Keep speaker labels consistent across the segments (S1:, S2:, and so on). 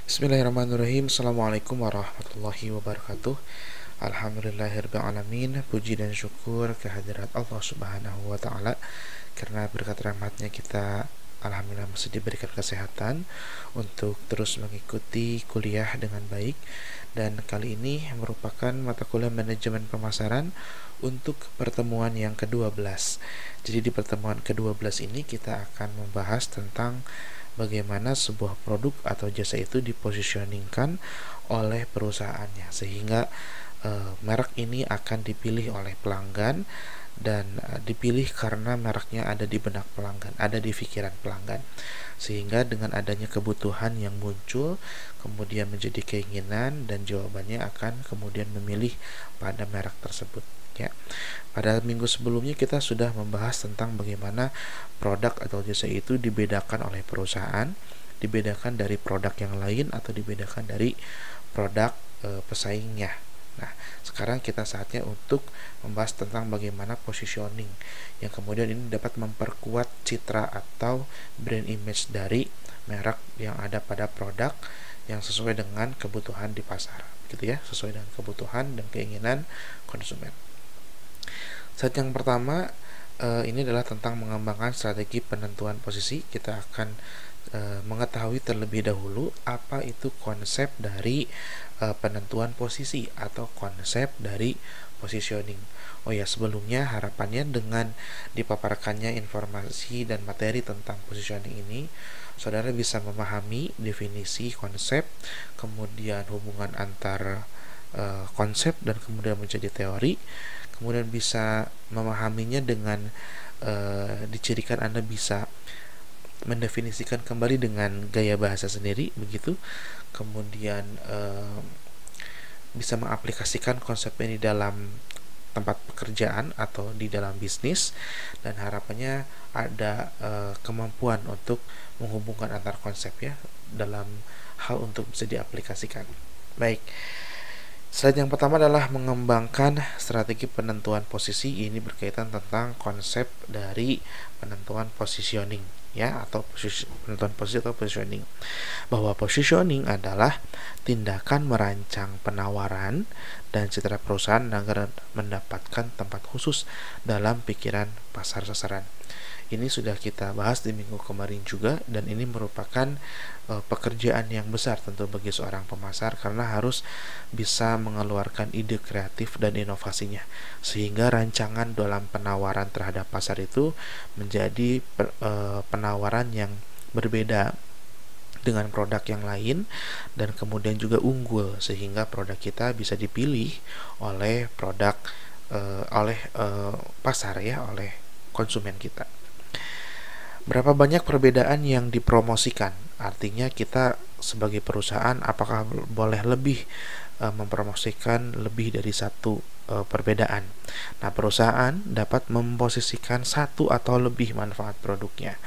S1: Bismillahirrahmanirrahim. Assalamualaikum warahmatullahi wabarakatuh. Alhamdulillahirrahmanirrahim. Puji dan syukur kehadirat Allah subhanahu wa ta'ala, karena berkat rahmatnya kita alhamdulillah masih diberikan kesehatan untuk terus mengikuti kuliah dengan baik. Dan kali ini merupakan mata kuliah manajemen pemasaran untuk pertemuan yang ke-12. Jadi di pertemuan ke-12 ini kita akan membahas tentang bagaimana sebuah produk atau jasa itu dipositioningkan oleh perusahaannya, sehingga merek ini akan dipilih oleh pelanggan, dan dipilih karena mereknya ada di benak pelanggan, ada di pikiran pelanggan, sehingga dengan adanya kebutuhan yang muncul kemudian menjadi keinginan, dan jawabannya akan kemudian memilih pada merek tersebut, ya. Pada minggu sebelumnya kita sudah membahas tentang bagaimana produk atau jasa itu dibedakan oleh perusahaan, dibedakan dari produk yang lain, atau dibedakan dari produk pesaingnya. Nah, sekarang kita saatnya untuk membahas tentang bagaimana positioning yang kemudian ini dapat memperkuat citra atau brand image dari merek yang ada pada produk yang sesuai dengan kebutuhan di pasar, gitu ya, sesuai dengan kebutuhan dan keinginan konsumen. Saat yang pertama ini adalah tentang mengembangkan strategi penentuan posisi. Kita akan mengetahui terlebih dahulu apa itu konsep dari penentuan posisi atau konsep dari positioning. Oh ya, sebelumnya harapannya dengan dipaparkannya informasi dan materi tentang positioning ini, saudara bisa memahami definisi konsep, kemudian hubungan antara konsep dan kemudian menjadi teori, kemudian bisa memahaminya dengan dicirikan Anda bisa mendefinisikan kembali dengan gaya bahasa sendiri, begitu. Kemudian bisa mengaplikasikan konsep ini dalam tempat pekerjaan atau di dalam bisnis, dan harapannya ada kemampuan untuk menghubungkan antar konsep, ya, dalam hal untuk bisa diaplikasikan. Baik. Slide yang pertama adalah mengembangkan strategi penentuan posisi. Ini berkaitan tentang konsep dari penentuan positioning, ya, atau penentuan posisi atau positioning. Bahwa positioning adalah tindakan merancang penawaran dan citra perusahaan agar mendapatkan tempat khusus dalam pikiran pasar sasaran. Ini sudah kita bahas di minggu kemarin juga, dan ini merupakan pekerjaan yang besar tentu bagi seorang pemasar, karena harus bisa mengeluarkan ide kreatif dan inovasinya, sehingga rancangan dalam penawaran terhadap pasar itu menjadi penawaran yang berbeda dengan produk yang lain, dan kemudian juga unggul, sehingga produk kita bisa dipilih oleh pasar, ya, oleh konsumen kita. Berapa banyak perbedaan yang dipromosikan? Artinya kita sebagai perusahaan apakah boleh lebih mempromosikan lebih dari satu perbedaan? Nah, perusahaan dapat memposisikan satu atau lebih manfaat produknya.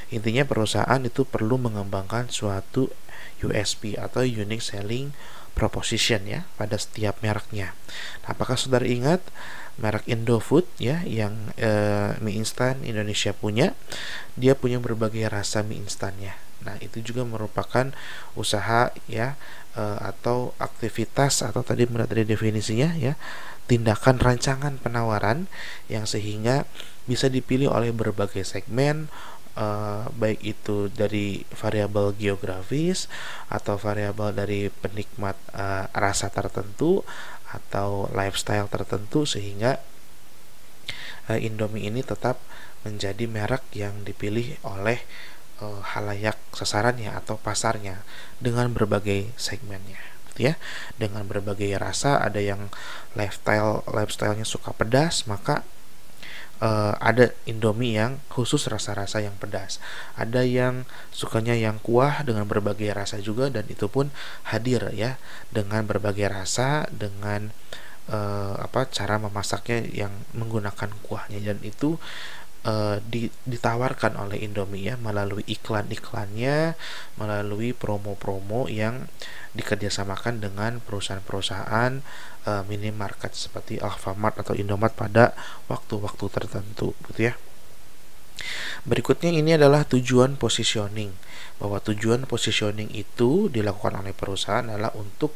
S1: Intinya perusahaan itu perlu mengembangkan suatu USP atau Unique Selling Proposition, ya, pada setiap mereknya. Nah, apakah saudara ingat merek Indofood, ya, yang mie instan Indonesia punya? Dia punya berbagai rasa mie instannya. Nah, itu juga merupakan usaha, ya, atau aktivitas, atau tadi definisinya, ya, tindakan rancangan penawaran yang sehingga bisa dipilih oleh berbagai segmen, baik itu dari variabel geografis atau variabel dari penikmat rasa tertentu atau lifestyle tertentu, sehingga Indomie ini tetap menjadi merek yang dipilih oleh halayak sasarannya atau pasarnya dengan berbagai segmennya, ya, dengan berbagai rasa. Ada yang lifestylenya suka pedas, maka ada Indomie yang khusus rasa-rasa yang pedas. Ada yang sukanya yang kuah dengan berbagai rasa juga, dan itu pun hadir, ya, dengan berbagai rasa, dengan cara memasaknya yang menggunakan kuahnya, dan itu ditawarkan oleh Indomie, ya, melalui iklan-iklannya, melalui promo-promo yang dikerjasamakan dengan perusahaan-perusahaan minimarket seperti Alfamart atau Indomart pada waktu-waktu tertentu, gitu ya. Berikutnya ini adalah tujuan positioning. Bahwa tujuan positioning itu dilakukan oleh perusahaan adalah untuk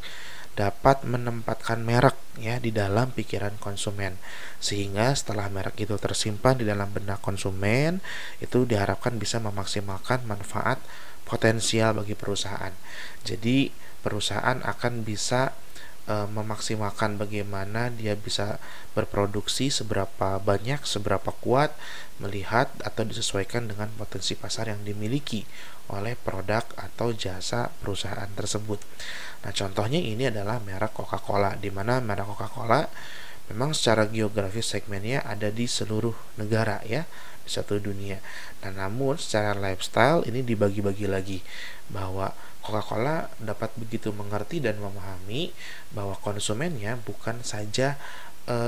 S1: dapat menempatkan merek ya di dalam pikiran konsumen, sehingga setelah merek itu tersimpan di dalam benak konsumen, itu diharapkan bisa memaksimalkan manfaat potensial bagi perusahaan. Jadi perusahaan akan bisa memaksimalkan bagaimana dia bisa berproduksi, seberapa banyak, seberapa kuat, melihat atau disesuaikan dengan potensi pasar yang dimiliki oleh produk atau jasa perusahaan tersebut. Nah, contohnya ini adalah merek Coca-Cola, di mana merek Coca-Cola memang secara geografis segmennya ada di seluruh negara ya, di satu dunia. Nah, namun secara lifestyle ini dibagi-bagi lagi, bahwa Coca-Cola dapat begitu mengerti dan memahami bahwa konsumennya bukan saja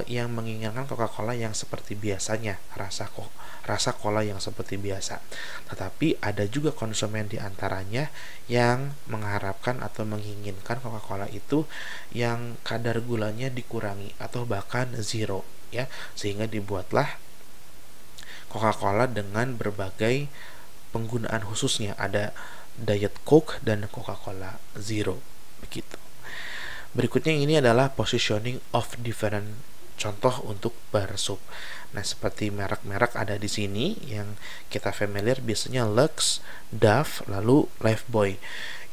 S1: yang menginginkan Coca-Cola yang seperti biasanya, rasa cola yang seperti biasa. Tetapi ada juga konsumen di antaranya yang mengharapkan atau menginginkan Coca-Cola itu yang kadar gulanya dikurangi atau bahkan zero ya, sehingga dibuatlah Coca-Cola dengan berbagai penggunaan khususnya, ada Diet Coke dan Coca-Cola Zero begitu. Berikutnya ini adalah positioning of different, contoh untuk bar sup. Nah, seperti merek-merek ada di sini yang kita familiar biasanya Lux, Dove, lalu Lifebuoy.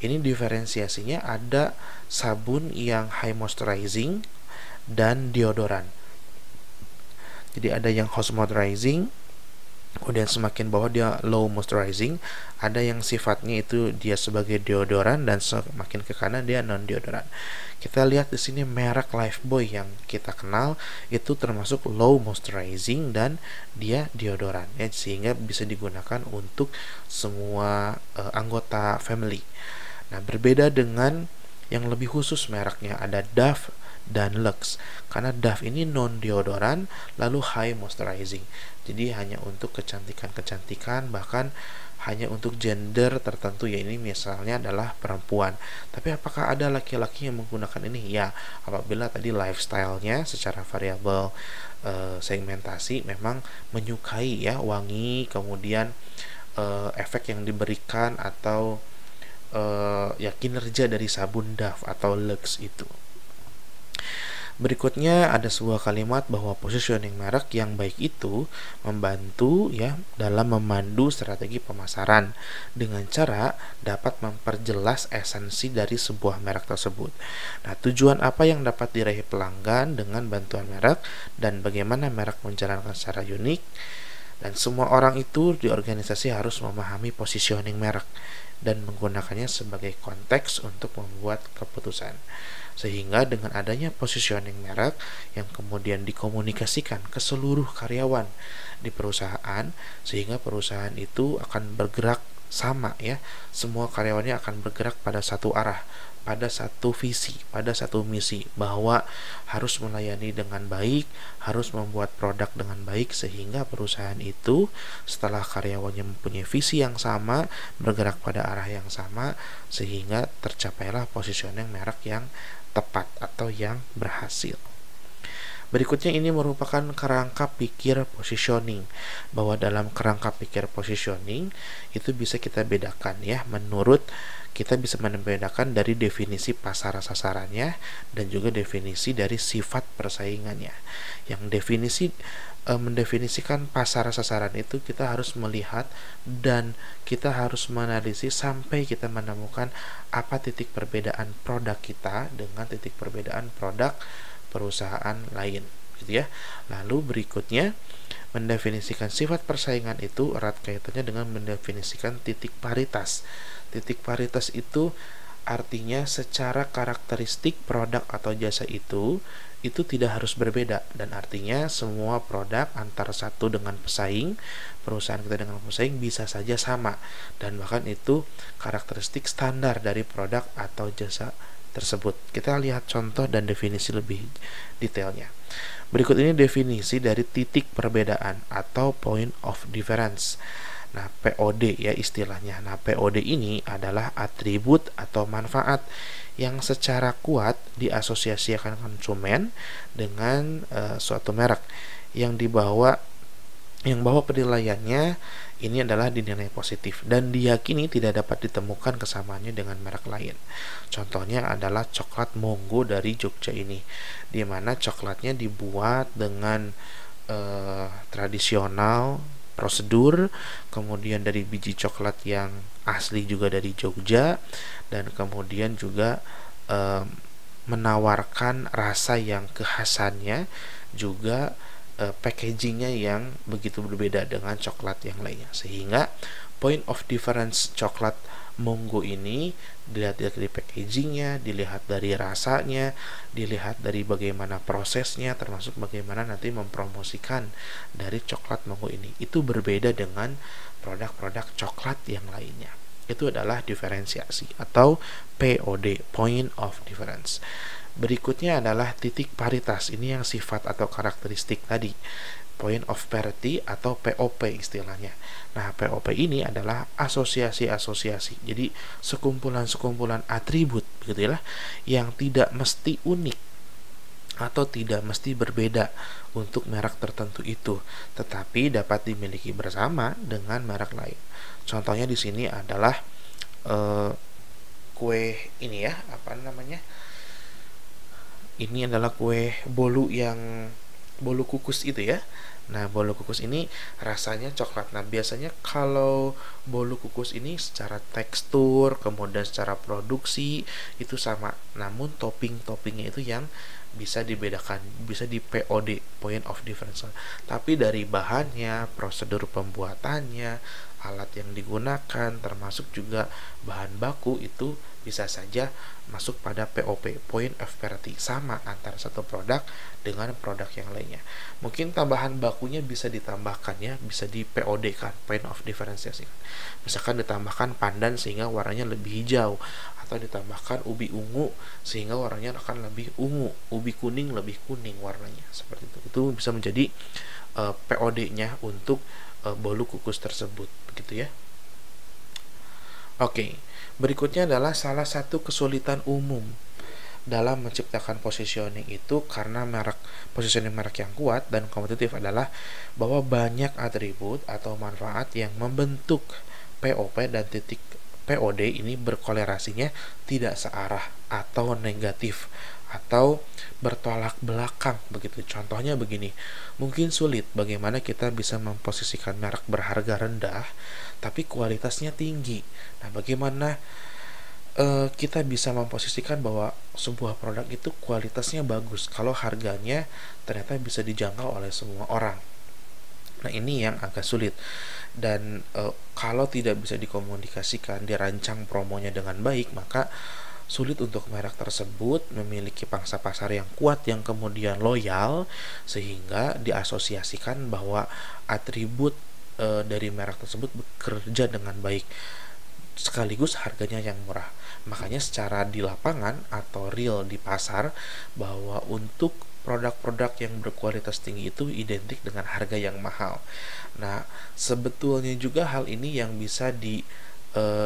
S1: Ini diferensiasinya ada sabun yang high moisturizing dan deodoran. Jadi ada yang hot moisturizing, kemudian semakin bawah dia low moisturizing, ada yang sifatnya itu dia sebagai deodoran, dan semakin ke kanan dia non deodoran. Kita lihat di sini merek Lifebuoy yang kita kenal itu termasuk low moisturizing dan dia deodoran ya, sehingga bisa digunakan untuk semua anggota family. Nah, berbeda dengan yang lebih khusus mereknya ada Dove dan Lux, karena Dove ini non deodoran lalu high moisturizing, jadi hanya untuk kecantikan, bahkan hanya untuk gender tertentu ya, ini misalnya adalah perempuan. Tapi apakah ada laki-laki yang menggunakan ini? Ya, apabila tadi lifestyle-nya secara variabel segmentasi memang menyukai ya wangi, kemudian efek yang diberikan atau ya kinerja dari sabun Dove atau Lux itu. Berikutnya ada sebuah kalimat bahwa positioning merek yang baik itu membantu ya dalam memandu strategi pemasaran dengan cara dapat memperjelas esensi dari sebuah merek tersebut. Nah, tujuan apa yang dapat diraih pelanggan dengan bantuan merek dan bagaimana merek menjalankan secara unik, dan semua orang itu di organisasi harus memahami positioning merek dan menggunakannya sebagai konteks untuk membuat keputusan. Sehingga dengan adanya positioning merek yang kemudian dikomunikasikan ke seluruh karyawan di perusahaan, sehingga perusahaan itu akan bergerak sama ya, semua karyawannya akan bergerak pada satu arah, pada satu visi, pada satu misi, bahwa harus melayani dengan baik, harus membuat produk dengan baik, sehingga perusahaan itu setelah karyawannya mempunyai visi yang sama, bergerak pada arah yang sama, sehingga tercapailah positioning merek yang tepat atau yang berhasil. Berikutnya ini merupakan kerangka pikir positioning, bahwa dalam kerangka pikir positioning itu bisa kita bedakan ya, menurut kita bisa membedakan dari definisi pasar sasarannya dan juga definisi dari sifat persaingannya. Yang definisi mendefinisikan pasar sasaran itu kita harus melihat dan kita harus menganalisis sampai kita menemukan apa titik perbedaan produk kita dengan titik perbedaan produk perusahaan lain gitu ya. Lalu berikutnya mendefinisikan sifat persaingan itu erat kaitannya dengan mendefinisikan titik paritas. Titik paritas itu artinya secara karakteristik produk atau jasa itu tidak harus berbeda, dan artinya semua produk antara satu dengan pesaing, perusahaan kita dengan pesaing bisa saja sama, dan bahkan itu karakteristik standar dari produk atau jasa tersebut. Kita lihat contoh dan definisi lebih detailnya. Berikut ini definisi dari titik perbedaan atau point of difference. Nah, POD ya istilahnya. Nah, POD ini adalah atribut atau manfaat yang secara kuat diasosiasikan konsumen dengan suatu merek yang dibawa yang bahwa penilaiannya ini adalah dinilai positif dan diyakini tidak dapat ditemukan kesamaannya dengan merek lain. Contohnya adalah coklat Monggo dari Jogja ini, di mana coklatnya dibuat dengan tradisional, prosedur, kemudian dari biji coklat yang asli juga dari Jogja, dan kemudian juga menawarkan rasa yang kekhasannya, juga packagingnya yang begitu berbeda dengan coklat yang lainnya, sehingga point of difference coklat Monggo ini dilihat dari packagingnya, dilihat dari rasanya, dilihat dari bagaimana prosesnya, termasuk bagaimana nanti mempromosikan dari coklat Monggo ini. Itu berbeda dengan produk-produk coklat yang lainnya. Itu adalah diferensiasi atau POD, point of difference. Berikutnya adalah titik paritas. Ini yang sifat atau karakteristik tadi, point of parity atau POP istilahnya. Nah, POP ini adalah asosiasi-asosiasi. Jadi sekumpulan-sekumpulan atribut begitulah yang tidak mesti unik atau tidak mesti berbeda untuk merek tertentu itu, tetapi dapat dimiliki bersama dengan merek lain. Contohnya di sini adalah kue ini ya, apa namanya? Ini adalah kue bolu yang bolu kukus itu ya. Nah, bolu kukus ini rasanya coklat. Nah, biasanya kalau bolu kukus ini secara tekstur, kemudian secara produksi itu sama. Namun topping-toppingnya itu yang bisa dibedakan, bisa di POD, point of difference. Tapi dari bahannya, prosedur pembuatannya, alat yang digunakan, termasuk juga bahan baku itu bisa saja masuk pada POP, point of parity, sama antara satu produk dengan produk yang lainnya. Mungkin tambahan bakunya bisa ditambahkan ya, bisa di POD kan, point of differentiation. Misalkan ditambahkan pandan sehingga warnanya lebih hijau, atau ditambahkan ubi ungu sehingga warnanya akan lebih ungu, ubi kuning lebih kuning warnanya, seperti itu. Itu bisa menjadi POD-nya untuk bolu kukus tersebut, begitu ya. Oke, berikutnya adalah salah satu kesulitan umum dalam menciptakan positioning itu karena positioning merek yang kuat dan kompetitif adalah bahwa banyak atribut atau manfaat yang membentuk POP dan titik POD ini berkolerasinya tidak searah atau negatif atau bertolak belakang begitu. Contohnya begini, mungkin sulit bagaimana kita bisa memposisikan merek berharga rendah tapi kualitasnya tinggi. Nah, bagaimana kita bisa memposisikan bahwa sebuah produk itu kualitasnya bagus kalau harganya ternyata bisa dijangkau oleh semua orang. Nah, ini yang agak sulit. Dan kalau tidak bisa dikomunikasikan, dirancang promonya dengan baik, maka sulit untuk merek tersebut memiliki pangsa pasar yang kuat yang kemudian loyal, sehingga diasosiasikan bahwa atribut dari merek tersebut bekerja dengan baik sekaligus harganya yang murah. Makanya secara di lapangan atau real di pasar, bahwa untuk produk-produk yang berkualitas tinggi itu identik dengan harga yang mahal. Nah, sebetulnya juga hal ini yang bisa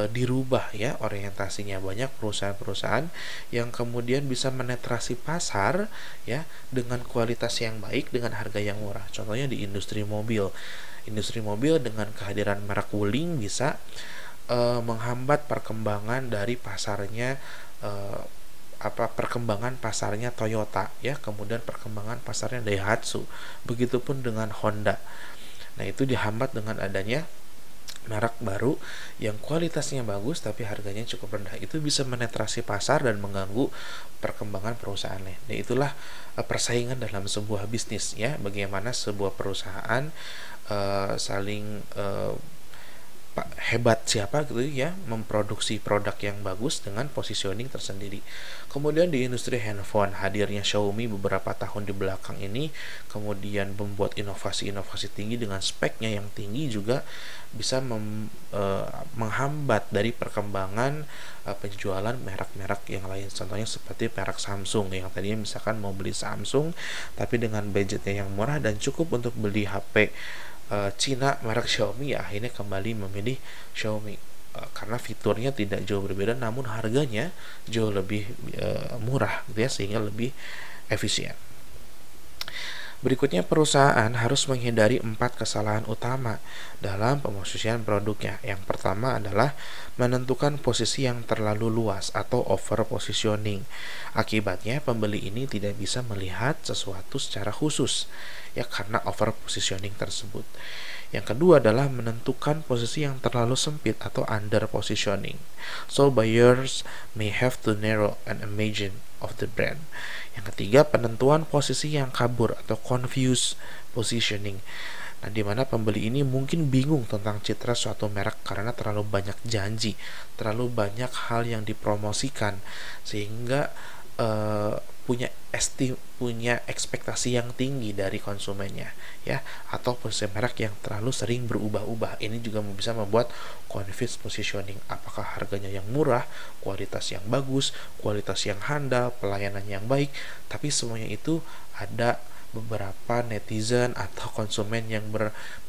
S1: dirubah ya orientasinya. Banyak perusahaan-perusahaan yang kemudian bisa menetrasi pasar ya dengan kualitas yang baik dengan harga yang murah. Contohnya di industri mobil. Industri mobil dengan kehadiran merek Wuling bisa menghambat perkembangan dari pasarnya perkembangan pasarnya Toyota ya, kemudian perkembangan pasarnya Daihatsu. Begitupun dengan Honda. Nah, itu dihambat dengan adanya merek baru yang kualitasnya bagus tapi harganya cukup rendah. Itu bisa menetrasi pasar dan mengganggu perkembangan perusahaan lain. Nah, itulah persaingan dalam sebuah bisnis ya, bagaimana sebuah perusahaan saling hebat siapa gitu ya memproduksi produk yang bagus dengan positioning tersendiri. Kemudian di industri handphone, hadirnya Xiaomi beberapa tahun di belakang ini kemudian membuat inovasi-inovasi tinggi dengan speknya yang tinggi juga bisa menghambat dari perkembangan penjualan merek-merek yang lain. Contohnya seperti merek Samsung yang tadinya misalkan mau beli Samsung tapi dengan budgetnya yang murah dan cukup untuk beli HP Cina merek Xiaomi, ya akhirnya kembali memilih Xiaomi karena fiturnya tidak jauh berbeda namun harganya jauh lebih murah gitu ya, sehingga lebih efisien. Berikutnya, perusahaan harus menghindari 4 kesalahan utama dalam pemosisian produknya. Yang pertama adalah menentukan posisi yang terlalu luas atau over positioning. Akibatnya, pembeli ini tidak bisa melihat sesuatu secara khusus, ya, karena over positioning tersebut. Yang kedua adalah menentukan posisi yang terlalu sempit atau under positioning. So buyers may have to narrow an imagine of the brand. Yang ketiga, penentuan posisi yang kabur atau confused positioning. Nah, di mana pembeli ini mungkin bingung tentang citra suatu merek karena terlalu banyak janji, terlalu banyak hal yang dipromosikan, sehingga punya ekspektasi yang tinggi dari konsumennya, ya, atau posisi merek yang terlalu sering berubah-ubah. Ini juga bisa membuat confused positioning. Apakah harganya yang murah, kualitas yang bagus, kualitas yang handal, pelayanan yang baik, tapi semuanya itu ada beberapa netizen atau konsumen yang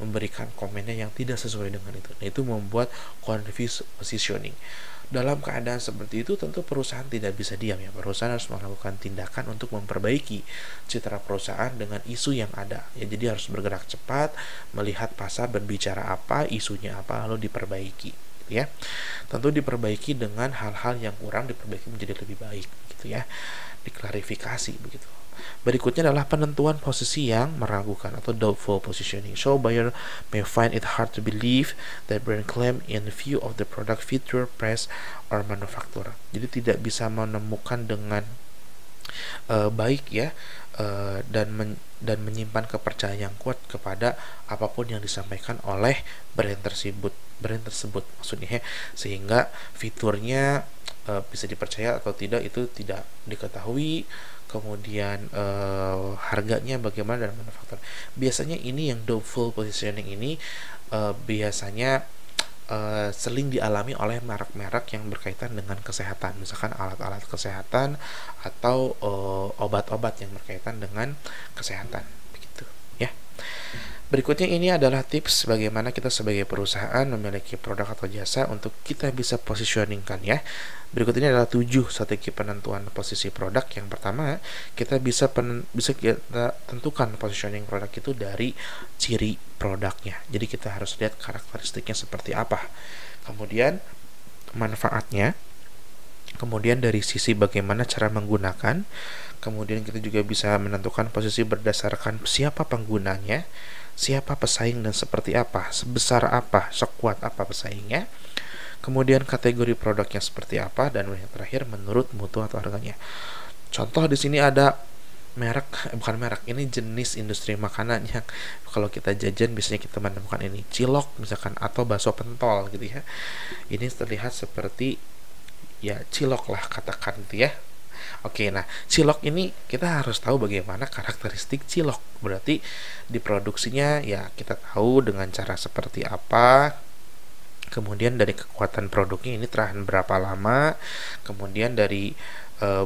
S1: memberikan komennya yang tidak sesuai dengan itu. Nah, itu membuat confused positioning. Dalam keadaan seperti itu, tentu perusahaan tidak bisa diam, ya. Perusahaan harus melakukan tindakan untuk memperbaiki citra perusahaan dengan isu yang ada, ya. Jadi harus bergerak cepat, melihat pasar berbicara apa, isunya apa, lalu diperbaiki, ya. Tentu diperbaiki dengan hal-hal yang kurang, diperbaiki menjadi lebih baik, gitu, ya. Diklarifikasi begitu. Berikutnya adalah penentuan posisi yang meragukan atau doubtful positioning. So buyer may find it hard to believe that brand claim in view of the product feature, price, or manufacturer. Jadi tidak bisa menemukan dengan baik, ya, dan menyimpan kepercayaan yang kuat kepada apapun yang disampaikan oleh brand tersebut maksudnya, sehingga fiturnya bisa dipercaya atau tidak itu tidak diketahui. Kemudian harganya bagaimana dan manufaktur. Biasanya ini yang doubtful positioning ini biasanya sering dialami oleh merek-merek yang berkaitan dengan kesehatan, misalkan alat-alat kesehatan atau obat-obat yang berkaitan dengan kesehatan, begitu, ya. Berikutnya ini adalah tips bagaimana kita sebagai perusahaan memiliki produk atau jasa untuk kita bisa positioningkan, ya. Berikut ini adalah 7 strategi penentuan posisi produk. Yang pertama, kita bisa kita tentukan positioning produk itu dari ciri produknya. Jadi kita harus lihat karakteristiknya seperti apa. Kemudian manfaatnya. Kemudian dari sisi bagaimana cara menggunakan. Kemudian kita juga bisa menentukan posisi berdasarkan siapa penggunanya, siapa pesaing dan seperti apa, sebesar apa, sekuat apa pesaingnya. Kemudian kategori produknya seperti apa, dan yang terakhir menurut mutu atau harganya. Contoh di sini ada bukan merek, ini jenis industri makanan yang kalau kita jajan biasanya kita menemukan ini, cilok misalkan atau bakso pentol gitu, ya. Ini terlihat seperti, ya, cilok lah katakan gitu, ya. Oke, nah cilok ini kita harus tahu bagaimana karakteristik cilok. Berarti diproduksinya, ya, kita tahu dengan cara seperti apa. Kemudian dari kekuatan produknya ini tahan berapa lama. Kemudian dari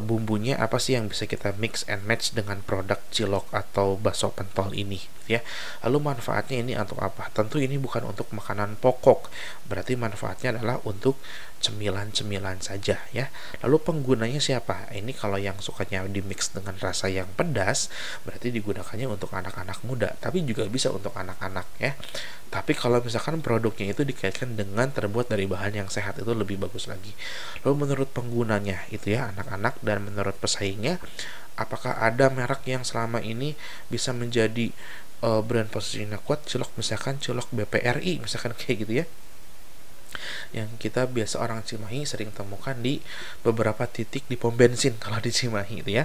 S1: bumbunya apa sih yang bisa kita mix and match dengan produk cilok atau bakso pentol ini, ya. Lalu manfaatnya ini untuk apa? Tentu ini bukan untuk makanan pokok. Berarti manfaatnya adalah untuk cemilan-cemilan saja, ya. Lalu penggunanya siapa? Ini kalau yang sukanya dimix dengan rasa yang pedas, berarti digunakannya untuk anak-anak muda, tapi juga bisa untuk anak-anak, ya. Tapi kalau misalkan produknya itu dikaitkan dengan terbuat dari bahan yang sehat, itu lebih bagus lagi. Lalu menurut penggunanya itu, ya, anak-anak, dan menurut pesaingnya, apakah ada merek yang selama ini bisa menjadi brand posisinya kuat? Cilok misalkan, cilok BPRI misalkan, kayak gitu, ya, yang kita biasa orang Cimahi sering temukan di beberapa titik di pom bensin kalau di Cimahi, itu, ya.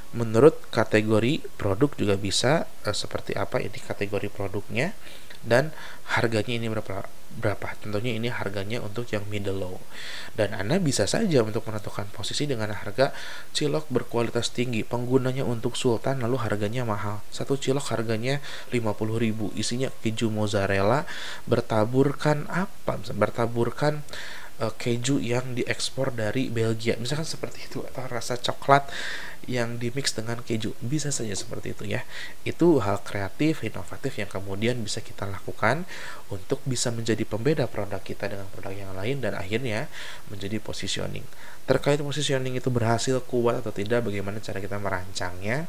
S1: Menurut kategori produk juga bisa seperti apa ini kategori produknya, dan harganya ini berapa. Tentunya ini harganya untuk yang middle low. Dan Anda bisa saja untuk menentukan posisi dengan harga cilok berkualitas tinggi, penggunanya untuk sultan, lalu harganya mahal. Satu cilok harganya 50.000, isinya keju mozzarella bertaburkan keju yang diekspor dari Belgia, misalkan seperti itu, atau rasa coklat yang dimix dengan keju, bisa saja seperti itu, ya. Itu hal kreatif, inovatif yang kemudian bisa kita lakukan untuk bisa menjadi pembeda produk kita dengan produk yang lain, dan akhirnya menjadi positioning. Terkait positioning itu berhasil kuat atau tidak, bagaimana cara kita merancangnya,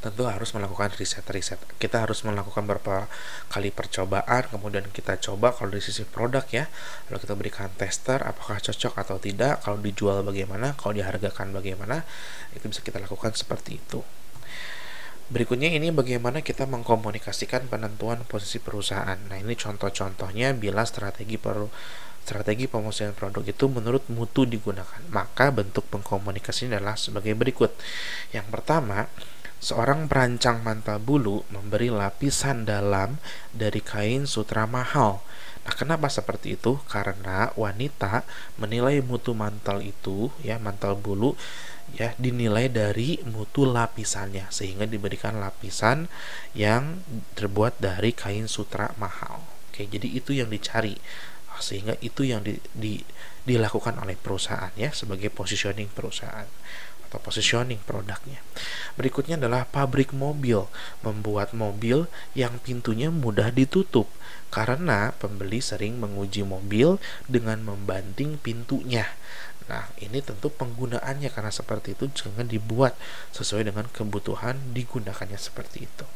S1: tentu harus melakukan riset-riset. Kita harus melakukan beberapa kali percobaan, kemudian kita coba kalau dari sisi produk ya, lalu kita berikan tester apakah cocok atau tidak, kalau dijual bagaimana, kalau dihargakan bagaimana, itu bisa kita lakukan seperti itu. Berikutnya ini bagaimana kita mengkomunikasikan penentuan posisi perusahaan. Nah, ini contoh-contohnya bila strategi pemositionan produk itu menurut mutu digunakan. Maka bentuk pengkomunikasinya adalah sebagai berikut. Yang pertama, seorang perancang mantel bulu memberi lapisan dalam dari kain sutra mahal. Nah, kenapa seperti itu? Karena wanita menilai mutu mantel itu, ya, mantel bulu, ya, dinilai dari mutu lapisannya, sehingga diberikan lapisan yang terbuat dari kain sutra mahal. Oke, jadi itu yang dicari, sehingga itu yang dilakukan oleh perusahaan ya, sebagai positioning perusahaan atau positioning produknya. Berikutnya adalah pabrik mobil membuat mobil yang pintunya mudah ditutup karena pembeli sering menguji mobil dengan membanting pintunya. Nah, ini tentu penggunaannya karena seperti itu jangan dibuat sesuai dengan kebutuhan digunakannya seperti itu.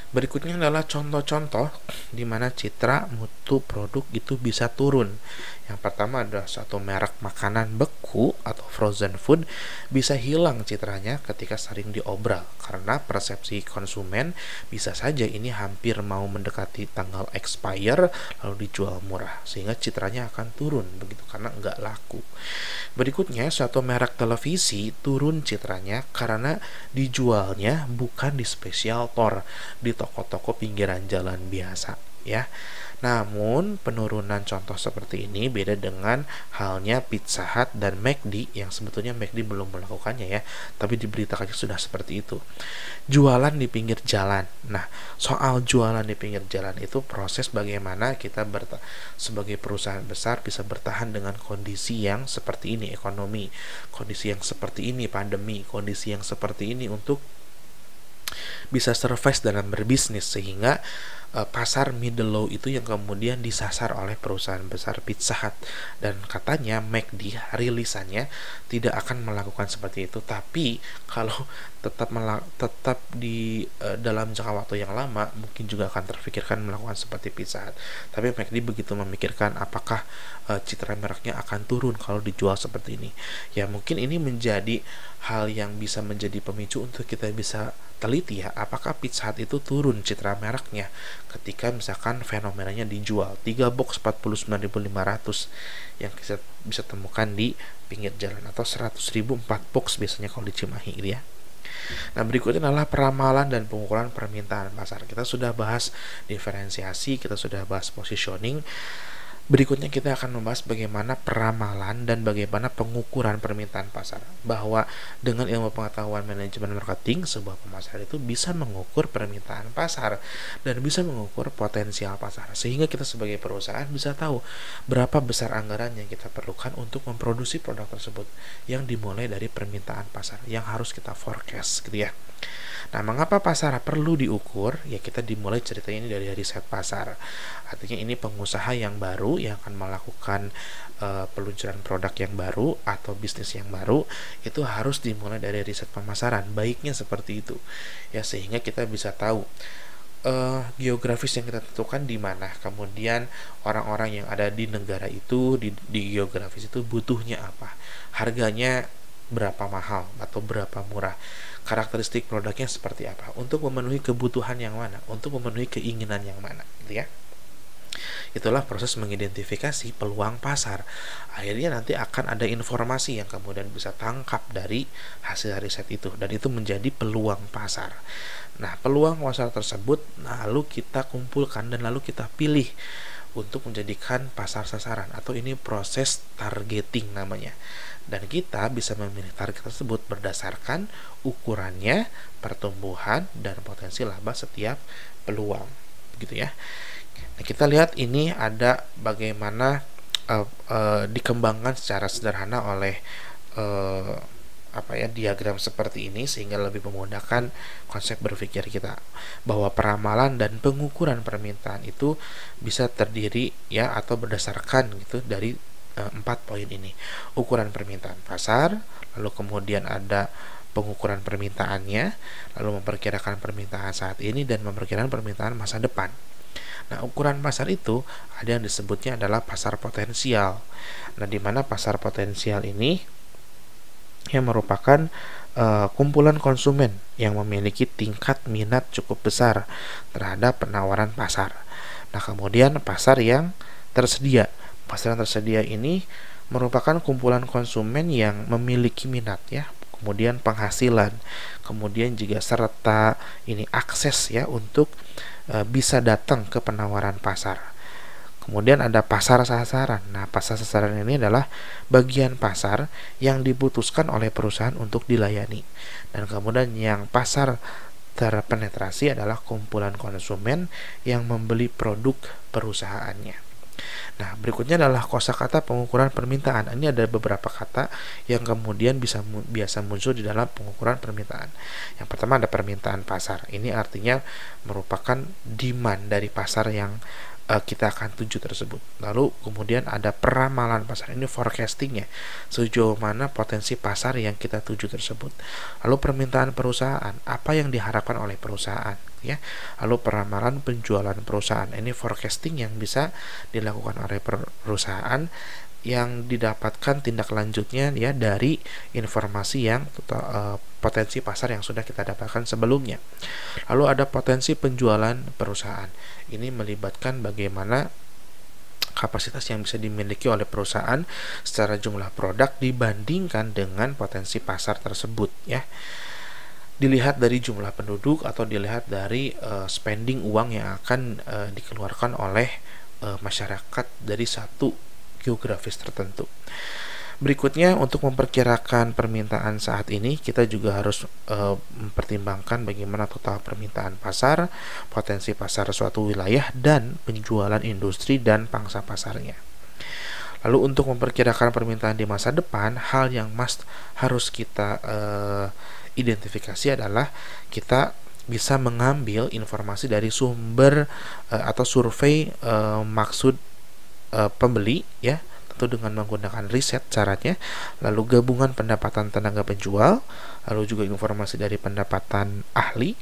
S1: Berikutnya adalah contoh-contoh di mana citra mutu produk itu bisa turun. Yang pertama adalah suatu merek makanan beku atau frozen food bisa hilang citranya ketika sering diobral karena persepsi konsumen bisa saja ini hampir mau mendekati tanggal expire lalu dijual murah sehingga citranya akan turun begitu karena nggak laku. Berikutnya suatu merek televisi turun citranya karena dijualnya bukan di special store, di toko-toko pinggiran jalan biasa ya. Namun penurunan contoh seperti ini beda dengan halnya Pizza Hut dan McD yang sebetulnya McD belum melakukannya ya, tapi diberitakannya sudah seperti itu. Jualan di pinggir jalan. Nah, soal jualan di pinggir jalan itu proses bagaimana kita sebagai perusahaan besar bisa bertahan dengan kondisi yang seperti ini, ekonomi, kondisi yang seperti ini, pandemi, kondisi yang seperti ini untuk bisa survive dalam berbisnis sehingga pasar middle low itu yang kemudian disasar oleh perusahaan besar Pizza Hut dan katanya McD rilisannya tidak akan melakukan seperti itu, tapi kalau tetap di dalam jangka waktu yang lama mungkin juga akan terfikirkan melakukan seperti Pizza Hut. Tapi McD begitu memikirkan apakah citra mereknya akan turun kalau dijual seperti ini. Ya mungkin ini menjadi hal yang bisa menjadi pemicu untuk kita bisa teliti ya, apakah Pizza Hut itu turun citra mereknya ketika misalkan fenomenanya dijual 3 box 49.500 yang kita bisa temukan di pinggir jalan atau 100.000 4 box biasanya kalau di Cimahi gitu ya. Nah, berikutnya adalah peramalan dan pengukuran permintaan pasar. Kita sudah bahas diferensiasi, kita sudah bahas positioning. Berikutnya kita akan membahas bagaimana peramalan dan bagaimana pengukuran permintaan pasar. Bahwa dengan ilmu pengetahuan manajemen marketing, sebuah pemasaran itu bisa mengukur permintaan pasar dan bisa mengukur potensial pasar. Sehingga kita sebagai perusahaan bisa tahu berapa besar anggaran yang kita perlukan untuk memproduksi produk tersebut yang dimulai dari permintaan pasar yang harus kita forecast gitu ya. Nah, mengapa pasar perlu diukur? Ya, kita dimulai ceritanya ini dari riset pasar. Artinya ini pengusaha yang baru yang akan melakukan peluncuran produk yang baru atau bisnis yang baru itu harus dimulai dari riset pemasaran. Baiknya seperti itu. Ya, sehingga kita bisa tahu geografis yang kita tentukan di mana, kemudian orang-orang yang ada di negara itu di geografis itu butuhnya apa, harganya berapa mahal atau berapa murah, karakteristik produknya seperti apa, untuk memenuhi kebutuhan yang mana, untuk memenuhi keinginan yang mana gitu ya. Itulah proses mengidentifikasi peluang pasar. Akhirnya nanti akan ada informasi yang kemudian bisa tangkap dari hasil riset itu dan itu menjadi peluang pasar. Nah, peluang pasar tersebut lalu kita kumpulkan dan lalu kita pilih untuk menjadikan pasar sasaran atau ini proses targeting namanya. Dan kita bisa memilih target tersebut berdasarkan ukurannya, pertumbuhan, dan potensi laba setiap peluang. Begitu ya. Nah, kita lihat ini ada bagaimana dikembangkan secara sederhana oleh diagram seperti ini sehingga lebih memudahkan konsep berpikir kita bahwa peramalan dan pengukuran permintaan itu bisa terdiri ya atau berdasarkan gitu dari 4 poin ini. Ukuran permintaan pasar, lalu kemudian ada pengukuran permintaannya, lalu memperkirakan permintaan saat ini dan memperkirakan permintaan masa depan. Nah, ukuran pasar itu ada yang disebutnya adalah pasar potensial. Nah, di mana pasar potensial ini yang merupakan kumpulan konsumen yang memiliki tingkat minat cukup besar terhadap penawaran pasar. Nah, kemudian pasar yang tersedia. Pasar yang tersedia ini merupakan kumpulan konsumen yang memiliki minat ya, kemudian penghasilan, kemudian juga serta ini akses ya untuk bisa datang ke penawaran pasar. Kemudian ada pasar sasaran. Nah, pasar sasaran ini adalah bagian pasar yang diputuskan oleh perusahaan untuk dilayani. Dan kemudian yang pasar terpenetrasi adalah kumpulan konsumen yang membeli produk perusahaannya. Nah, berikutnya adalah kosakata pengukuran permintaan. Ini ada beberapa kata yang kemudian biasa muncul di dalam pengukuran permintaan. Yang pertama ada permintaan pasar. Ini artinya merupakan demand dari pasar yang kita akan tuju tersebut. Lalu kemudian ada peramalan pasar, ini forecastingnya, sejauh mana potensi pasar yang kita tuju tersebut. Lalu permintaan perusahaan, apa yang diharapkan oleh perusahaan ya. Lalu peramalan penjualan perusahaan, ini forecasting yang bisa dilakukan oleh perusahaan yang didapatkan tindak lanjutnya ya dari informasi yang potensi pasar yang sudah kita dapatkan sebelumnya. Lalu ada potensi penjualan perusahaan. Ini melibatkan bagaimana kapasitas yang bisa dimiliki oleh perusahaan secara jumlah produk dibandingkan dengan potensi pasar tersebut ya. Dilihat dari jumlah penduduk atau dilihat dari spending uang yang akan dikeluarkan oleh masyarakat dari satu geografis tertentu. Berikutnya, untuk memperkirakan permintaan saat ini, kita juga harus mempertimbangkan bagaimana total permintaan pasar, potensi pasar suatu wilayah, dan penjualan industri dan pangsa pasarnya. Lalu untuk memperkirakan permintaan di masa depan, hal yang harus kita identifikasi adalah kita bisa mengambil informasi dari sumber atau survei maksud pembeli ya, tentu dengan menggunakan riset caranya, lalu gabungan pendapatan tenaga penjual, lalu juga informasi dari pendapatan ahli,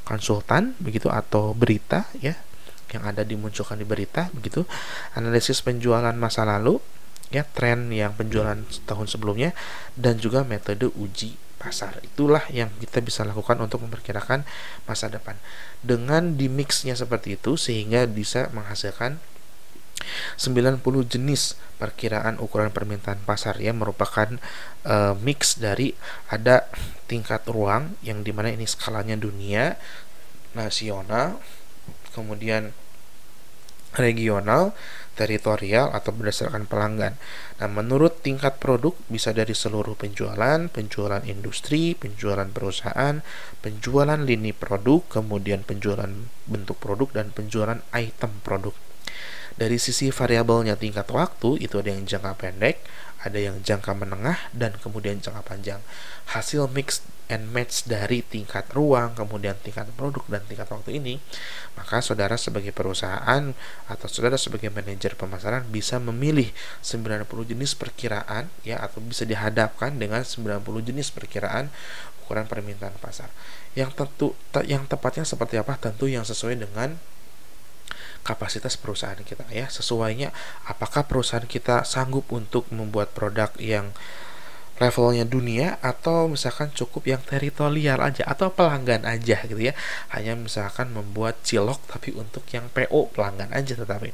S1: konsultan begitu, atau berita ya yang ada dimunculkan di berita begitu, analisis penjualan masa lalu ya, tren yang penjualan tahun sebelumnya, dan juga metode uji pasar. Itulah yang kita bisa lakukan untuk memperkirakan masa depan. Dengan dimixnya seperti itu sehingga bisa menghasilkan 90 jenis perkiraan ukuran permintaan pasar ya, merupakan mix dari ada tingkat ruang yang dimana ini skalanya dunia, nasional, kemudian regional, teritorial, atau berdasarkan pelanggan. Nah, menurut tingkat produk bisa dari seluruh penjualan industri, penjualan perusahaan, penjualan lini produk, kemudian penjualan bentuk produk, dan penjualan item produk. Dari sisi variabelnya tingkat waktu, itu ada yang jangka pendek, ada yang jangka menengah, dan kemudian jangka panjang. Hasil mix and match dari tingkat ruang, kemudian tingkat produk, dan tingkat waktu ini, maka saudara sebagai perusahaan atau saudara sebagai manajer pemasaran bisa memilih 90 jenis perkiraan ya, atau bisa dihadapkan dengan 90 jenis perkiraan ukuran permintaan pasar. Yang tepatnya seperti apa? Tentu yang sesuai dengan kapasitas perusahaan kita ya, sesuainya apakah perusahaan kita sanggup untuk membuat produk yang levelnya dunia, atau misalkan cukup yang teritorial aja atau pelanggan aja gitu ya, hanya misalkan membuat cilok tapi untuk yang PO pelanggan aja, tetapi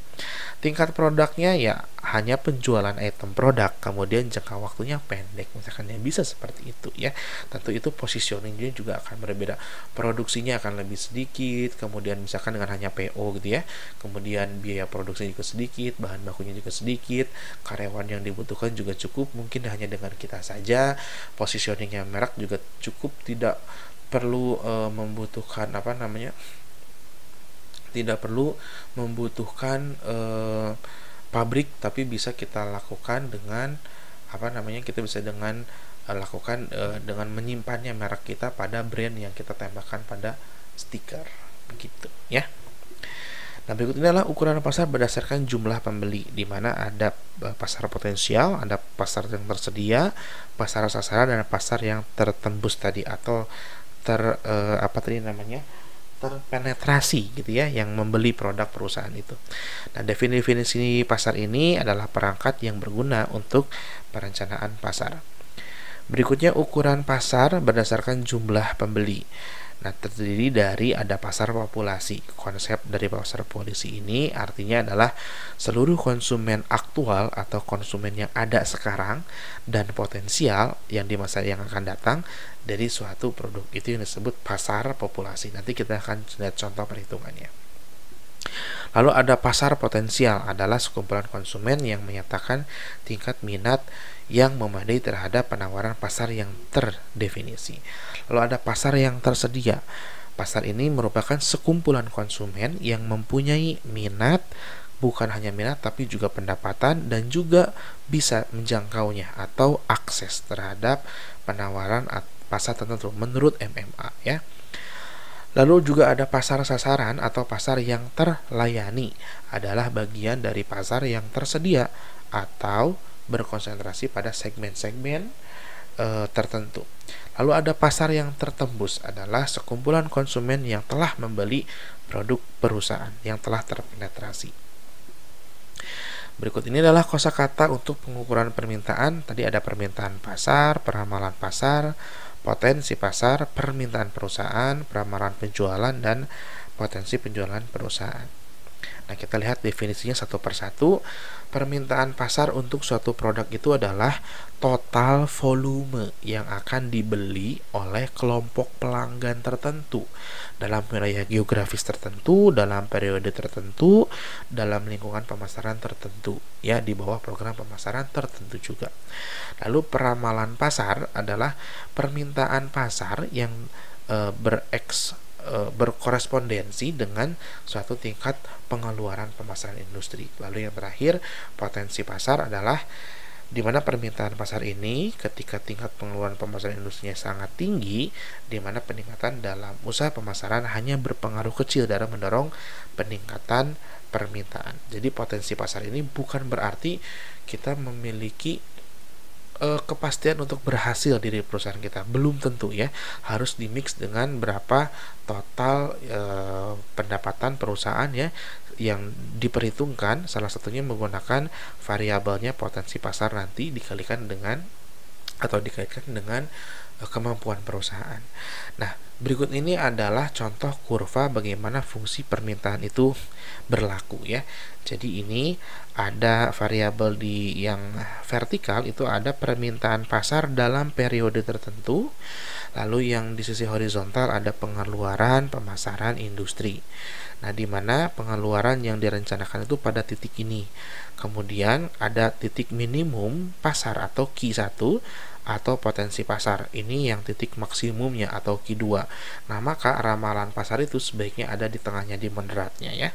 S1: tingkat produknya ya hanya penjualan item produk, kemudian jangka waktunya pendek misalkan, yang bisa seperti itu ya. Tentu itu positioningnya juga akan berbeda, produksinya akan lebih sedikit, kemudian misalkan dengan hanya PO gitu ya, kemudian biaya produksinya juga sedikit, bahan bakunya juga sedikit, karyawan yang dibutuhkan juga cukup, mungkin hanya dengan kita saja. Positioningnya merek juga cukup, tidak perlu membutuhkan tidak perlu membutuhkan pabrik, tapi bisa kita lakukan dengan kita bisa dengan lakukan dengan menyimpannya merek kita pada brand yang kita tambahkan pada stiker begitu ya. Nah, berikut ini adalah ukuran pasar berdasarkan jumlah pembeli, di mana ada pasar potensial, ada pasar yang tersedia, pasar sasaran, dan pasar yang tertembus tadi atau apa tadi namanya, terpenetrasi gitu ya, yang membeli produk perusahaan itu. Nah, definisi pasar ini adalah perangkat yang berguna untuk perencanaan pasar. Berikutnya ukuran pasar berdasarkan jumlah pembeli. Nah, terdiri dari ada pasar populasi. Konsep dari pasar populasi ini artinya adalah seluruh konsumen aktual atau konsumen yang ada sekarang dan potensial yang di masa yang akan datang dari suatu produk. Itu yang disebut pasar populasi. Nanti kita akan lihat contoh perhitungannya. Lalu ada pasar potensial, adalah sekumpulan konsumen yang menyatakan tingkat minat yang memadai terhadap penawaran pasar yang terdefinisi. Lalu ada pasar yang tersedia. Pasar ini merupakan sekumpulan konsumen yang mempunyai minat, bukan hanya minat tapi juga pendapatan dan juga bisa menjangkaunya atau akses terhadap penawaran pasar tertentu menurut MMA ya. Lalu juga ada pasar sasaran atau pasar yang terlayani, adalah bagian dari pasar yang tersedia atau berkonsentrasi pada segmen-segmen tertentu. Lalu ada pasar yang tertembus, adalah sekumpulan konsumen yang telah membeli produk perusahaan yang telah terpenetrasi. Berikut ini adalah kosakata untuk pengukuran permintaan. Tadi ada permintaan pasar, peramalan pasar, potensi pasar, permintaan perusahaan, peramalan penjualan, dan potensi penjualan perusahaan. Nah, kita lihat definisinya satu persatu. Permintaan pasar untuk suatu produk itu adalah total volume yang akan dibeli oleh kelompok pelanggan tertentu dalam wilayah geografis tertentu, dalam periode tertentu, dalam lingkungan pemasaran tertentu, ya, di bawah program pemasaran tertentu juga. Lalu peramalan pasar adalah permintaan pasar yang berkorespondensi dengan suatu tingkat pengeluaran pemasaran industri. Lalu yang terakhir, potensi pasar adalah di mana permintaan pasar ini ketika tingkat pengeluaran pemasaran industrinya sangat tinggi, di mana peningkatan dalam usaha pemasaran hanya berpengaruh kecil dalam mendorong peningkatan permintaan. Jadi potensi pasar ini bukan berarti kita memiliki kepastian untuk berhasil di perusahaan kita, belum tentu ya. Harus dimix dengan berapa total pendapatan perusahaan ya yang diperhitungkan, salah satunya menggunakan variabelnya potensi pasar nanti dikaitkan dengan kemampuan perusahaan. Nah, berikut ini adalah contoh kurva bagaimana fungsi permintaan itu berlaku ya. Jadi ini ada variabel yang vertikal, itu ada permintaan pasar dalam periode tertentu. Lalu yang di sisi horizontal ada pengeluaran pemasaran industri. Nah, di mana pengeluaran yang direncanakan itu pada titik ini. Kemudian ada titik minimum pasar atau Q1 atau potensi pasar. Ini yang titik maksimumnya atau Q2. Nah, maka ramalan pasar itu sebaiknya ada di tengahnya, di moderatnya ya.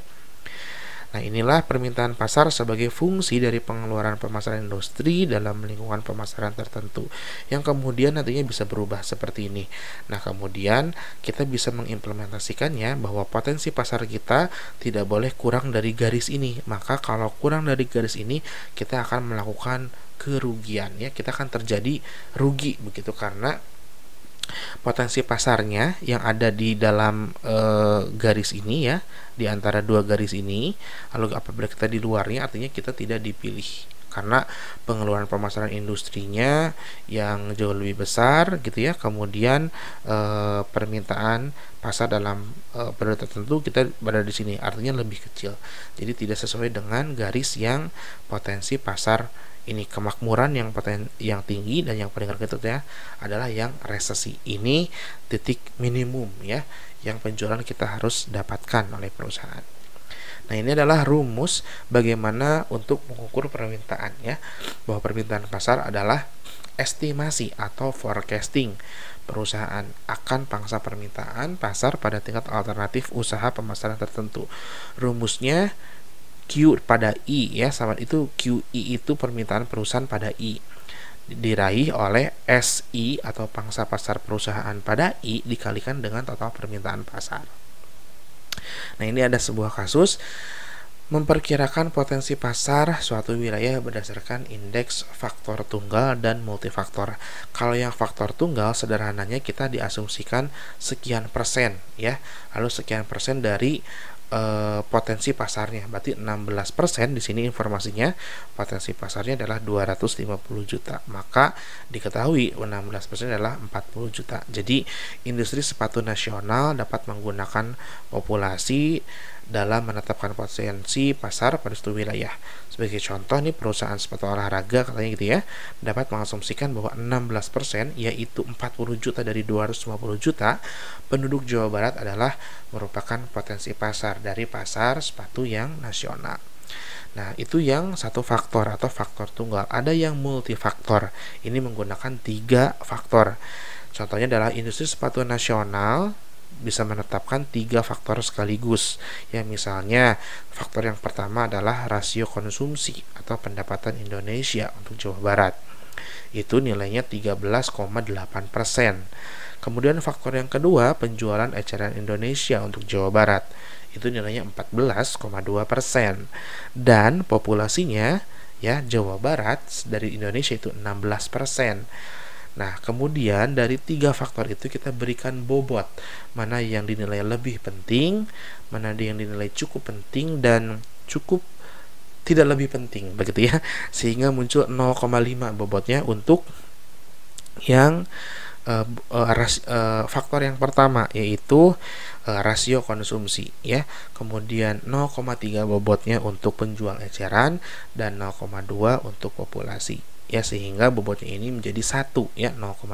S1: Nah, inilah permintaan pasar sebagai fungsi dari pengeluaran pemasaran industri dalam lingkungan pemasaran tertentu, yang kemudian nantinya bisa berubah seperti ini. Nah, kemudian kita bisa mengimplementasikannya bahwa potensi pasar kita tidak boleh kurang dari garis ini. Maka kalau kurang dari garis ini, kita akan melakukan kerugian ya, kita akan terjadi rugi begitu, karena potensi pasarnya yang ada di dalam garis ini ya, di antara dua garis ini. Lalu apabila kita di luarnya, artinya kita tidak dipilih karena pengeluaran pemasaran industrinya yang jauh lebih besar gitu ya. Kemudian permintaan pasar dalam periode tertentu kita berada di sini, artinya lebih kecil. Jadi tidak sesuai dengan garis yang potensi pasar ini. Kemakmuran yang tinggi dan yang paling rendah ya adalah yang resesi. Ini titik minimum ya yang penjualan kita harus dapatkan oleh perusahaan. Nah, ini adalah rumus bagaimana untuk mengukur permintaan ya, bahwa permintaan pasar adalah estimasi atau forecasting perusahaan akan pangsa permintaan pasar pada tingkat alternatif usaha pemasaran tertentu. Rumusnya Q pada I ya, sama itu QI itu permintaan perusahaan pada I diraih oleh SI atau pangsa pasar perusahaan pada I dikalikan dengan total permintaan pasar. Nah, ini ada sebuah kasus memperkirakan potensi pasar suatu wilayah berdasarkan indeks faktor tunggal dan multifaktor. Kalau yang faktor tunggal sederhananya kita diasumsikan sekian persen ya. Lalu sekian persen dari potensi pasarnya. Berarti 16% di sini informasinya potensi pasarnya adalah 250 juta. Maka diketahui 16% adalah 40 juta. Jadi industri sepatu nasional dapat menggunakan populasi dalam menetapkan potensi pasar pada suatu wilayah. Sebagai contoh nih perusahaan sepatu olahraga katanya gitu ya, dapat mengasumsikan bahwa 16% yaitu 40 juta dari 250 juta penduduk Jawa Barat adalah merupakan potensi pasar dari pasar sepatu yang nasional. Nah, itu yang satu faktor atau faktor tunggal. Ada yang multifaktor. Ini menggunakan 3 faktor. Contohnya adalah industri sepatu nasional bisa menetapkan 3 faktor sekaligus. Ya, misalnya faktor yang pertama adalah rasio konsumsi atau pendapatan Indonesia untuk Jawa Barat. Itu nilainya 13,8%. Kemudian faktor yang kedua, penjualan eceran Indonesia untuk Jawa Barat. Itu nilainya 14,2%. Dan populasinya ya Jawa Barat dari Indonesia itu 16%. Nah, kemudian dari 3 faktor itu kita berikan bobot, mana yang dinilai lebih penting, mana yang dinilai cukup penting, dan cukup tidak lebih penting, begitu ya. Sehingga muncul 0,5 bobotnya untuk yang faktor yang pertama, yaitu rasio konsumsi ya. Kemudian 0,3 bobotnya untuk penjual eceran dan 0,2 untuk populasi. Ya, sehingga bobotnya ini menjadi 1 ya, 0,5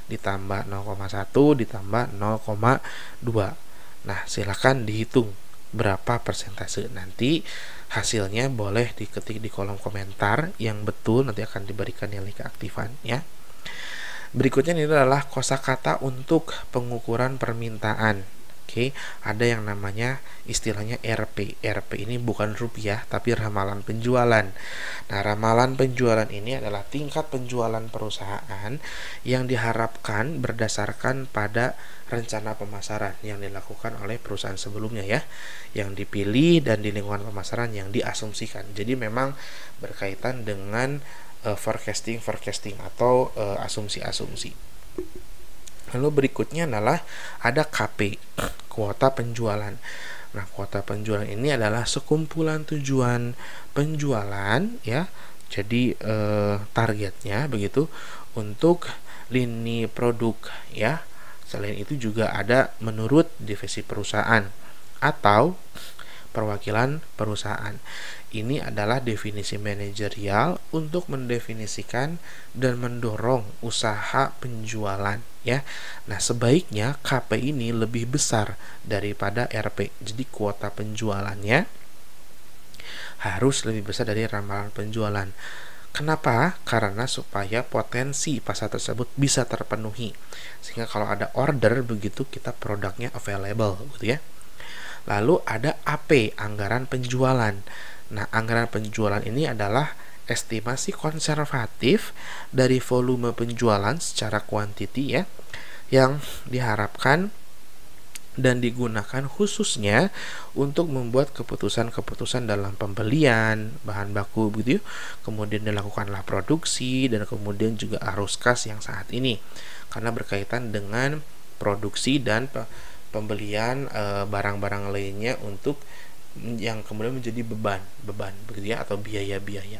S1: ditambah 0,1 ditambah 0,2. Nah, silakan dihitung berapa persentase. Nanti hasilnya boleh diketik di kolom komentar yang betul, nanti akan diberikan nilai keaktifan ya. Berikutnya ini adalah kosakata untuk pengukuran permintaan. Oke, ada yang namanya istilahnya RP. RP ini bukan rupiah tapi ramalan penjualan. Nah, ramalan penjualan ini adalah tingkat penjualan perusahaan yang diharapkan berdasarkan pada rencana pemasaran yang dilakukan oleh perusahaan sebelumnya ya, yang dipilih dan di lingkungan pemasaran yang diasumsikan. Jadi memang berkaitan dengan forecasting atau asumsi-asumsi. Lalu berikutnya adalah ada KP, kuota penjualan. Nah, kuota penjualan ini adalah sekumpulan tujuan penjualan ya. Jadi targetnya begitu untuk lini produk ya. Selain itu juga ada menurut divisi perusahaan atau perwakilan perusahaan. Ini adalah definisi manajerial untuk mendefinisikan dan mendorong usaha penjualan ya. Nah, sebaiknya KP ini lebih besar daripada RP. Jadi kuota penjualannya harus lebih besar dari ramalan penjualan. Kenapa? Karena supaya potensi pasar tersebut bisa terpenuhi. Sehingga kalau ada order begitu kita produknya available gitu ya. Lalu ada AP, anggaran penjualan. Nah, anggaran penjualan ini adalah estimasi konservatif dari volume penjualan secara kuantiti ya, yang diharapkan dan digunakan khususnya untuk membuat keputusan-keputusan dalam pembelian bahan baku begitu. Kemudian dilakukanlah produksi dan kemudian juga arus kas yang saat ini karena berkaitan dengan produksi dan pembelian barang-barang lainnya untuk yang kemudian menjadi beban begitu ya, atau biaya-biaya.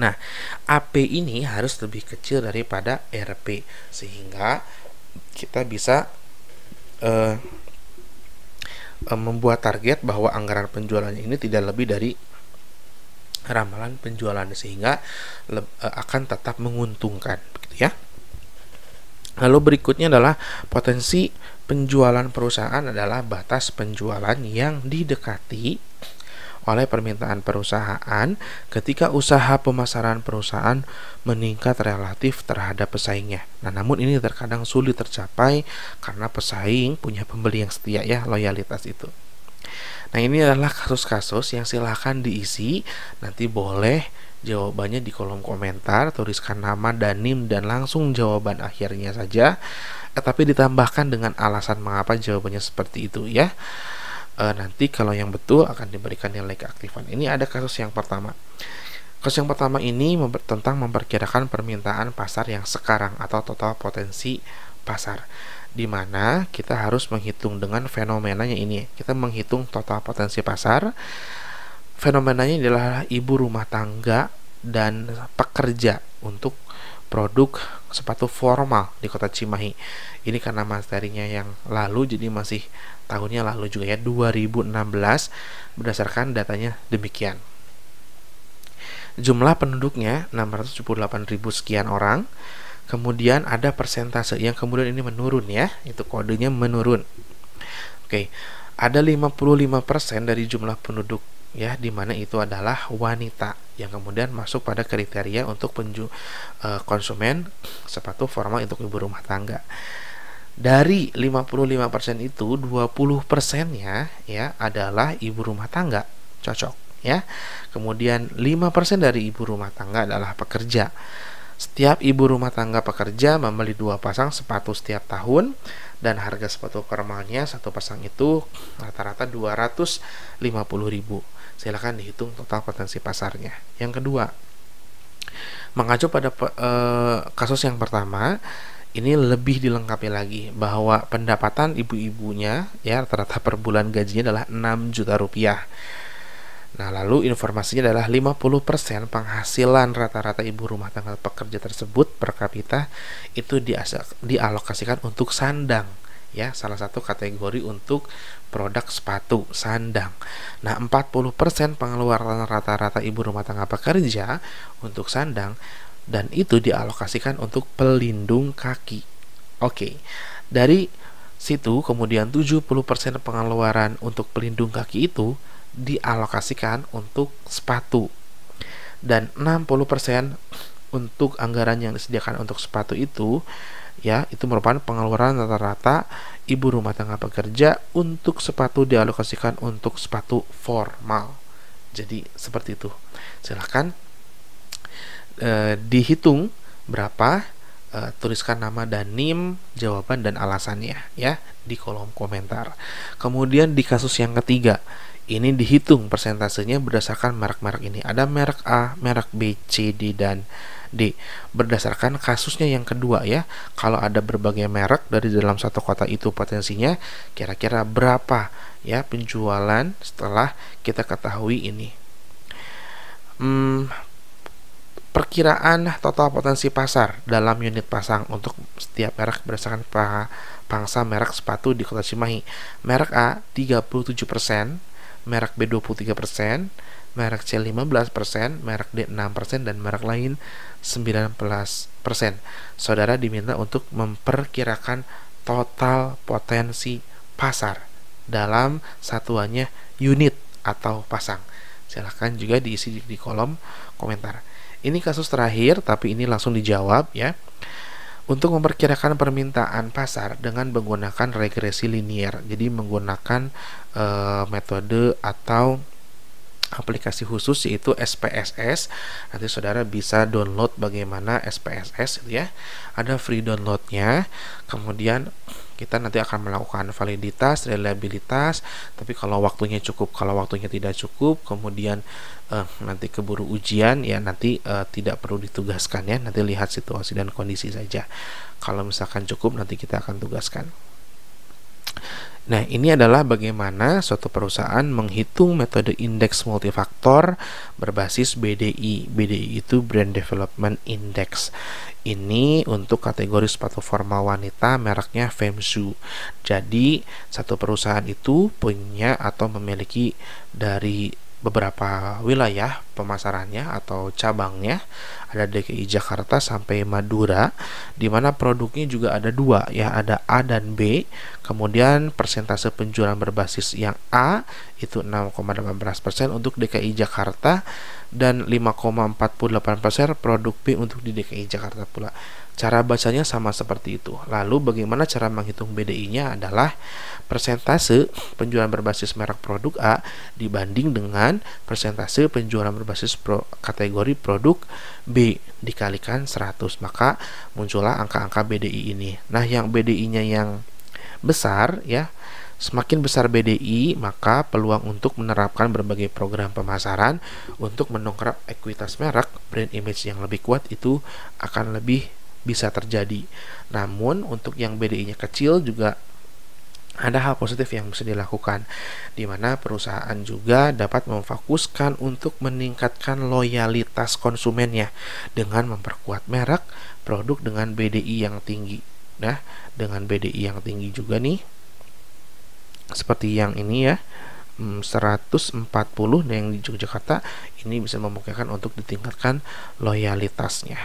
S1: Nah, AP ini harus lebih kecil daripada RP sehingga kita bisa membuat target bahwa anggaran penjualannya ini tidak lebih dari ramalan penjualan sehingga akan tetap menguntungkan begitu ya. Lalu berikutnya adalah potensi penjualan perusahaan adalah batas penjualan yang didekati oleh permintaan perusahaan ketika usaha pemasaran perusahaan meningkat relatif terhadap pesaingnya. Nah, namun ini terkadang sulit tercapai karena pesaing punya pembeli yang setia ya, loyalitas itu. Nah, ini adalah kasus-kasus yang silahkan diisi. Nanti boleh jawabannya di kolom komentar, tuliskan nama dan NIM dan langsung jawaban akhirnya saja. tapi ditambahkan dengan alasan mengapa jawabannya seperti itu ya. Nanti kalau yang betul akan diberikan nilai keaktifan. Ini ada kasus yang pertama. Kasus yang pertama ini tentang memperkirakan permintaan pasar yang sekarang atau total potensi pasar, di mana kita harus menghitung dengan fenomenanya ini. Kita menghitung total potensi pasar. Fenomenanya adalah ibu rumah tangga dan pekerja untuk produk sepatu formal di Kota Cimahi. Ini karena materinya yang lalu, jadi masih tahunnya lalu juga ya, 2016, berdasarkan datanya demikian. Jumlah penduduknya 678.000 sekian orang. Kemudian ada persentase yang kemudian ini menurun ya, itu kodenya menurun. Oke, ada 55% dari jumlah penduduk ya, dimana itu adalah wanita yang kemudian masuk pada kriteria untuk konsumen sepatu formal untuk ibu rumah tangga. Dari 55% itu 20%-nya ya adalah ibu rumah tangga, cocok ya. Kemudian 5% dari ibu rumah tangga adalah pekerja. Setiap ibu rumah tangga pekerja membeli 2 pasang sepatu setiap tahun, dan harga sepatu formalnya satu pasang itu rata-rata 250.000. Silakan dihitung total potensi pasarnya. Yang kedua, mengacu pada kasus yang pertama, ini lebih dilengkapi lagi bahwa pendapatan ibu-ibunya ya rata-rata per bulan gajinya adalah 6 juta rupiah. Nah, lalu informasinya adalah 50% penghasilan rata-rata ibu rumah tangga pekerja tersebut per kapita itu dialokasikan untuk sandang ya, salah satu kategori untuk produk sepatu sandang. Nah, 40% pengeluaran rata-rata ibu rumah tangga pekerja untuk sandang, dan itu dialokasikan untuk pelindung kaki. Oke. Dari situ kemudian 70% pengeluaran untuk pelindung kaki itu dialokasikan untuk sepatu, dan 60% untuk anggaran yang disediakan untuk sepatu itu ya, itu merupakan pengeluaran rata-rata ibu rumah tangga pekerja untuk sepatu dialokasikan untuk sepatu formal. Jadi seperti itu. Silahkan dihitung berapa, tuliskan nama dan NIM, jawaban dan alasannya ya di kolom komentar. Kemudian di kasus yang ketiga, ini dihitung persentasenya berdasarkan merek-merek ini. Ada merek A, merek B, C, D, dan D. Berdasarkan kasusnya yang kedua ya, kalau ada berbagai merek dari dalam satu kota itu potensinya kira-kira berapa ya penjualan setelah kita ketahui ini. Perkiraan total potensi pasar dalam unit pasang untuk setiap merek berdasarkan pangsa merek sepatu di Kota Cimahi. Merek A 37%, merek B 23%, merek C 15%, merek D 6%, dan merek lain 19%. Saudara diminta untuk memperkirakan total potensi pasar dalam satuannya unit atau pasang. Silahkan juga diisi di kolom komentar. Ini kasus terakhir, tapi ini langsung dijawab ya. Untuk memperkirakan permintaan pasar dengan menggunakan regresi linier, jadi menggunakan metode atau aplikasi khusus yaitu SPSS. Nanti saudara bisa download bagaimana SPSS ya. Ada free downloadnya. Kemudian kita nanti akan melakukan validitas, reliabilitas. Tapi kalau waktunya cukup, kalau waktunya tidak cukup, kemudian nanti keburu ujian ya, nanti tidak perlu ditugaskan ya. Nanti lihat situasi dan kondisi saja. Kalau misalkan cukup, nanti kita akan tugaskan. Nah, ini adalah bagaimana suatu perusahaan menghitung metode indeks multifaktor berbasis BDI. BDI itu Brand Development Index. Ini untuk kategori sepatu formal wanita, mereknya Femsu. Jadi, satu perusahaan itu punya atau memiliki dari beberapa wilayah pemasarannya atau cabangnya, ada DKI Jakarta sampai Madura, di mana produknya juga ada dua ya, ada A dan B. Kemudian persentase penjualan berbasis yang A itu 6,18% untuk DKI Jakarta dan 5,48% produk B untuk di DKI Jakarta pula. Cara bacanya sama seperti itu. Lalu bagaimana cara menghitung BDI-nya adalah persentase penjualan berbasis merek produk A dibanding dengan persentase penjualan berbasis kategori produk B dikalikan 100, maka muncullah angka-angka BDI ini. Nah, yang BDI-nya yang besar ya, semakin besar BDI, maka peluang untuk menerapkan berbagai program pemasaran untuk mendongkrak ekuitas merek, brand image yang lebih kuat itu akan lebih bisa terjadi. Namun untuk yang BDI-nya kecil juga ada hal positif yang bisa dilakukan, di mana perusahaan juga dapat memfokuskan untuk meningkatkan loyalitas konsumennya dengan memperkuat merek, produk dengan BDI yang tinggi. Nah, dengan BDI yang tinggi juga nih, seperti yang ini ya, 140 yang di Yogyakarta, ini bisa memungkinkan untuk ditingkatkan loyalitasnya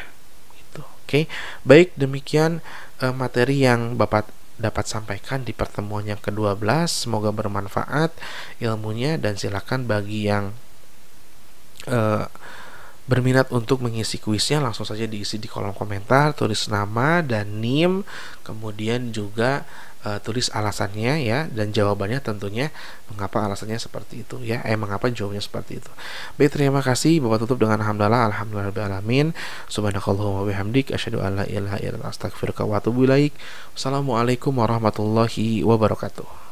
S1: gitu. Oke, baik, demikian materi yang Bapak dapat sampaikan di pertemuan yang ke-12. Semoga bermanfaat ilmunya, dan silakan bagi yang berminat untuk mengisi kuisnya langsung saja diisi di kolom komentar, tulis nama dan NIM, kemudian juga tulis alasannya ya, dan jawabannya tentunya mengapa alasannya seperti itu ya, mengapa jawabnya seperti itu. Baik, terima kasih. Bapak tutup dengan alhamdulillahirabbil alamin. Subhanakallahumma wa bihamdik, asyhadu an la ilaha illa anta, astaghfiruka wa atubu ilaik. Wassalamualaikum warahmatullahi wabarakatuh.